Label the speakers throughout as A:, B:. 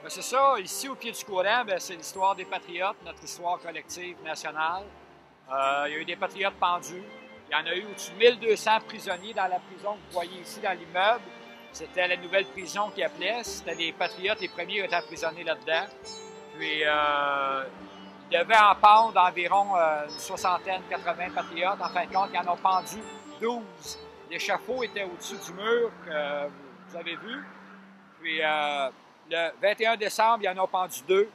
A: Ben, c'est ça, ici au pied du courant, ben, c'est l'histoire des Patriotes, notre histoire collective nationale. Il y a eu des Patriotes pendus. Il y en a eu au-dessus de 1200 prisonniers dans la prison que vous voyez ici dans l'immeuble. C'était la nouvelle prison qu'ils appelaient. C'était les Patriotes, les premiers à être emprisonnés là-dedans. Puis, ils devaient en pendre environ une soixantaine, 80 Patriotes. En fin de compte, ils en ont pendu 12. L'échafaud était au-dessus du mur que vous avez vu. Puis, le 21 décembre, ils en ont pendu 2.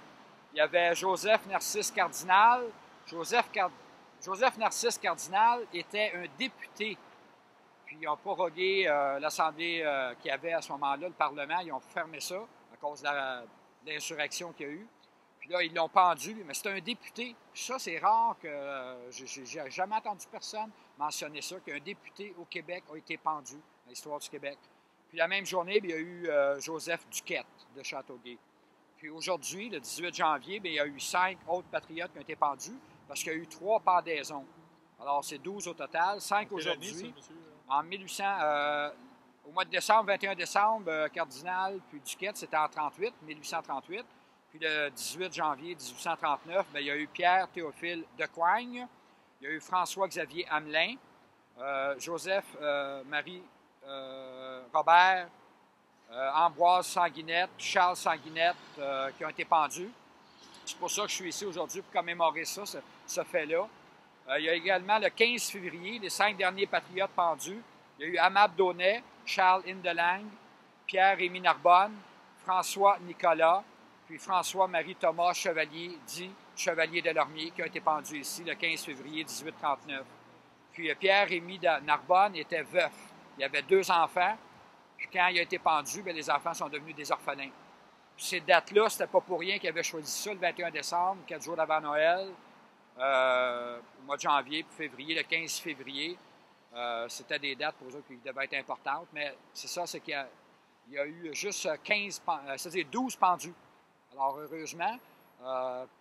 A: Il y avait Joseph Narcisse Cardinal. Joseph Narcisse Cardinal était un député. Puis ils ont prorogué l'Assemblée qu'il y avait à ce moment-là, le Parlement. Ils ont fermé ça à cause de l'insurrection qu'il y a eu. Puis là, ils l'ont pendu, mais c'était un député. Puis ça, c'est rare que j'ai jamais entendu personne mentionner ça, qu'un député au Québec a été pendu dans l'histoire du Québec. Puis la même journée, il y a eu Joseph Duquette de Châteauguay. Puis aujourd'hui, le 18 janvier, il y a eu 5 autres patriotes qui ont été pendus parce qu'il y a eu 3 pendaisons. Alors, c'est 12 au total, 5 aujourd'hui. En 1800, au mois de décembre, 21 décembre, Cardinal puis Duquette, c'était en 1838. Puis le 18 janvier 1839, il y a eu Pierre Théophile Decoigne, il y a eu François-Xavier Hamelin, Joseph Marie Robert, Ambroise Sanguinette, Charles Sanguinette qui ont été pendus. C'est pour ça que je suis ici aujourd'hui pour commémorer ça, ce fait-là. Il y a également le 15 février, les 5 derniers patriotes pendus. Il y a eu Amab Daunet, Charles Hindelang, Pierre-Rémy Narbonne, François Nicolas, puis François-Marie Thomas Chevalier, dit Chevalier de Lormier, qui a été pendu ici le 15 février 1839. Puis Pierre-Rémy Narbonne était veuf. Il avait 2 enfants. Puis quand il a été pendu, les enfants sont devenus des orphelins. Puis ces dates-là, c'était pas pour rien qu'il avait choisi ça le 21 décembre, 4 jours avant Noël, au mois de janvier, puis février, le 15 février. C'était des dates pour eux qui devaient être importantes, mais c'est ça, c'est qu'il y a eu juste 12 pendus. Alors, heureusement.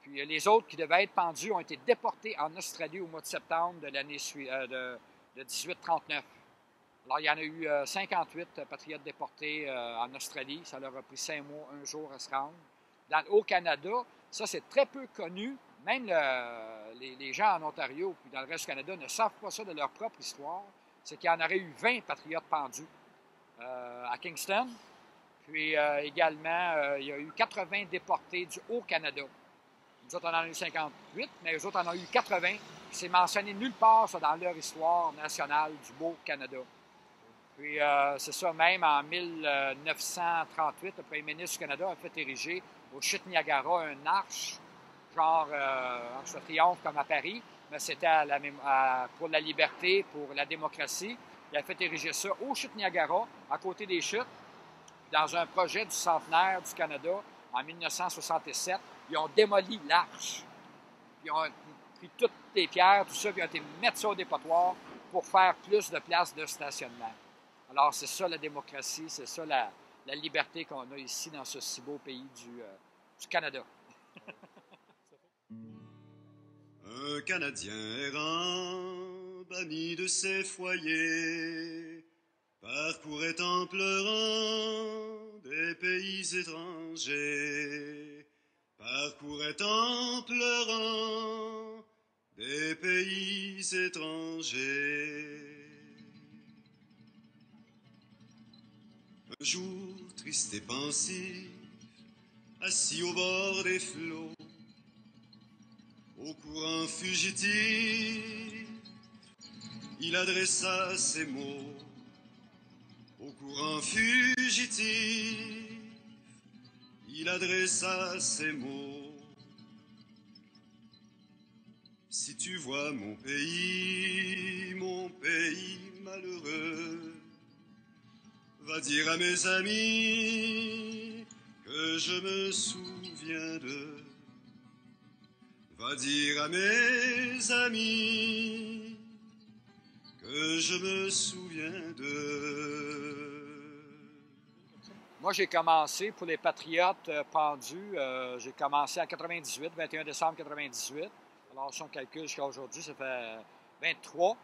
A: Puis les autres qui devaient être pendus ont été déportés en Australie au mois de septembre de l'année de 1839. Alors, il y en a eu 58 patriotes déportés en Australie. Ça leur a pris 5 mois, 1 jour à se rendre. Au Canada, ça, c'est très peu connu. Même les gens en Ontario puis dans le reste du Canada ne savent pas ça de leur propre histoire. C'est qu'il y en aurait eu 20 patriotes pendus à Kingston. Puis également, il y a eu 80 déportés du Haut-Canada. Nous autres, on en a eu 58, mais eux autres en ont eu 80. C'est mentionné nulle part, ça, dans leur histoire nationale du Beau-Canada. Puis c'est ça, même en 1938, le premier ministre du Canada a fait ériger au Chute Niagara un arche, genre arche de triomphe comme à Paris, mais c'était pour la liberté, pour la démocratie. Il a fait ériger ça au Chute Niagara, à côté des chutes. Dans un projet du centenaire du Canada, en 1967, ils ont démoli l'arche. Ils ont pris toutes les pierres, tout ça, puis ils ont été mettre ça au dépotoir pour faire plus de places de stationnement. Alors, c'est ça la démocratie, c'est ça la liberté qu'on a ici dans ce si beau pays du Canada.
B: Un Canadien errant, banni de ses foyers, parcourait en pleurant des pays étrangers, parcourait en pleurant des pays étrangers. Un jour triste et pensif, assis au bord des flots, au courant fugitif, il adressa ces mots. Au courant fugitif, il adressa ces mots. Si tu vois mon pays malheureux, va dire à mes amis que je me souviens d'eux. Va dire à mes amis que je me souviens d'eux.
A: Moi, j'ai commencé pour les Patriotes pendus. J'ai commencé en 98, 21 décembre 98. Alors, si on calcule jusqu'à aujourd'hui, ça fait 23.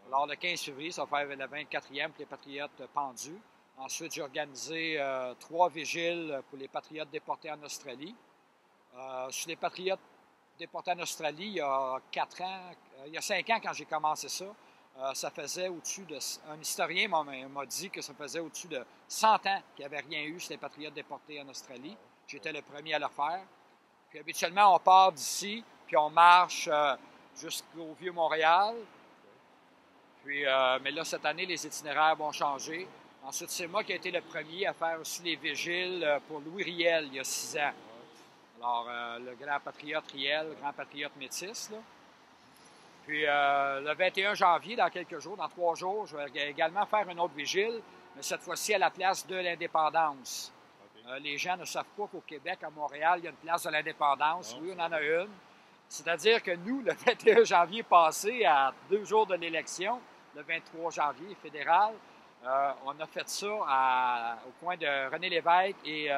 A: Alors, le 15 février, ça va faire le 24e pour les Patriotes pendus. Ensuite, j'ai organisé 3 vigiles pour les Patriotes déportés en Australie. Sur les Patriotes déportés en Australie, il y a 5 ans quand j'ai commencé ça, ça faisait au-dessus de... Un historien m'a dit que ça faisait au-dessus de 100 ans qu'il n'y avait rien eu sur les Patriotes déportés en Australie. J'étais le premier à le faire. Puis habituellement, on part d'ici, puis on marche jusqu'au Vieux-Montréal. Puis, mais là, cette année, les itinéraires vont changer. Ensuite, c'est moi qui ai été le premier à faire aussi les vigiles pour Louis Riel, il y a 6 ans. Alors, le grand patriote Riel, le grand patriote métis, là. Puis, le 21 janvier, dans quelques jours, dans 3 jours, je vais également faire une autre vigile, mais cette fois-ci à la place de l'Indépendance. Okay. Les gens ne savent pas qu'au Québec, à Montréal, il y a une place de l'Indépendance. Oui, on en a une. C'est-à-dire que nous, le 21 janvier passé, à 2 jours de l'élection, le 23 janvier fédéral, on a fait ça au coin de René Lévesque et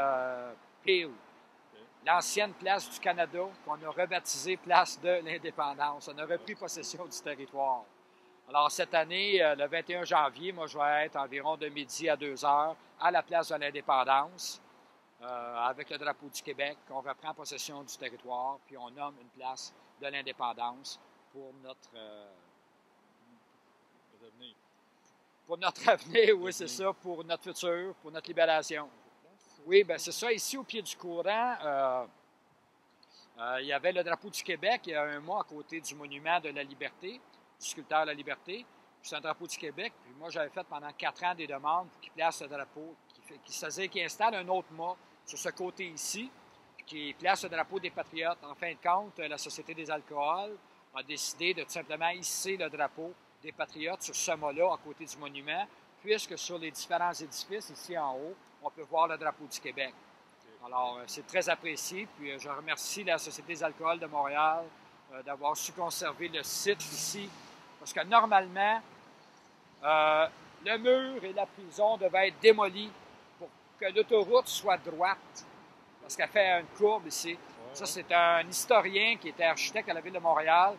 A: Peel. L'ancienne place du Canada, qu'on a rebaptisée place de l'Indépendance. On a repris possession du territoire. Alors, cette année, le 21 janvier, moi, je vais être environ de midi à 2 heures à la place de l'Indépendance, avec le drapeau du Québec. On reprend possession du territoire, puis on nomme une place de l'Indépendance pour notre avenir, oui, c'est ça, pour notre futur, pour notre libération. Oui, bien, c'est ça. Ici, au pied du courant, il y avait le drapeau du Québec il y a un mois à côté du monument de la Liberté, du sculpteur de la Liberté. C'est un drapeau du Québec. Puis moi, j'avais fait pendant 4 ans des demandes pour qu'il place ce drapeau, qu'il installe un autre mât sur ce côté ici, puis qu'il place le drapeau des Patriotes. En fin de compte, la Société des alcools a décidé de tout simplement hisser le drapeau des Patriotes sur ce mât-là à côté du monument, puisque sur les différents édifices ici en haut, on peut voir le drapeau du Québec. Alors, c'est très apprécié. Puis, je remercie la Société des alcools de Montréal d'avoir su conserver le site ici. Parce que normalement, le mur et la prison devaient être démolis pour que l'autoroute soit droite. Parce qu'elle fait une courbe ici. Ça, c'est un historien qui était architecte à la Ville de Montréal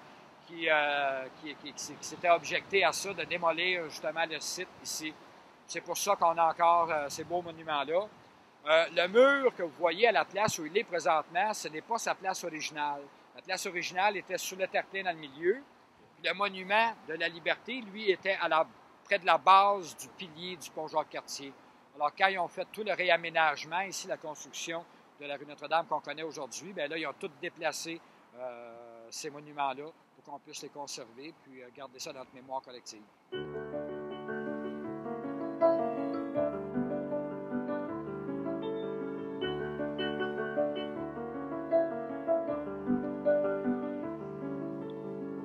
A: qui s'était objecté à ça, de démolir justement le site ici. C'est pour ça qu'on a encore ces beaux monuments-là. Le mur que vous voyez à la place où il est présentement, ce n'est pas sa place originale. La place originale était sur le terre-plein dans le milieu. Puis le monument de la Liberté, lui, était près de la base du pilier du pont Jacques-Cartier. Alors, quand ils ont fait tout le réaménagement, ici, la construction de la rue Notre-Dame qu'on connaît aujourd'hui, bien là, ils ont tout déplacé ces monuments-là pour qu'on puisse les conserver puis garder ça dans notre mémoire collective.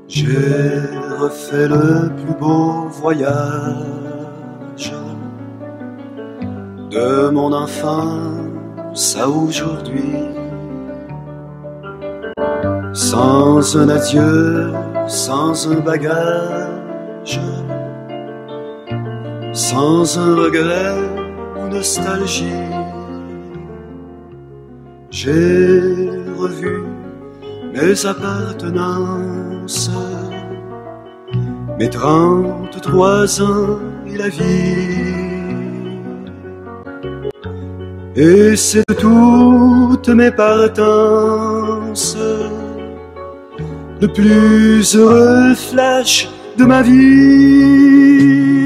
B: J'ai refait le plus beau voyage de mon enfance à aujourd'hui, sans un adieu, sans un bagage, sans un regret ou nostalgie. J'ai revu mes appartenances, mes 33 ans et la vie. Et c'est de toutes mes partances le plus heureux flash de ma vie.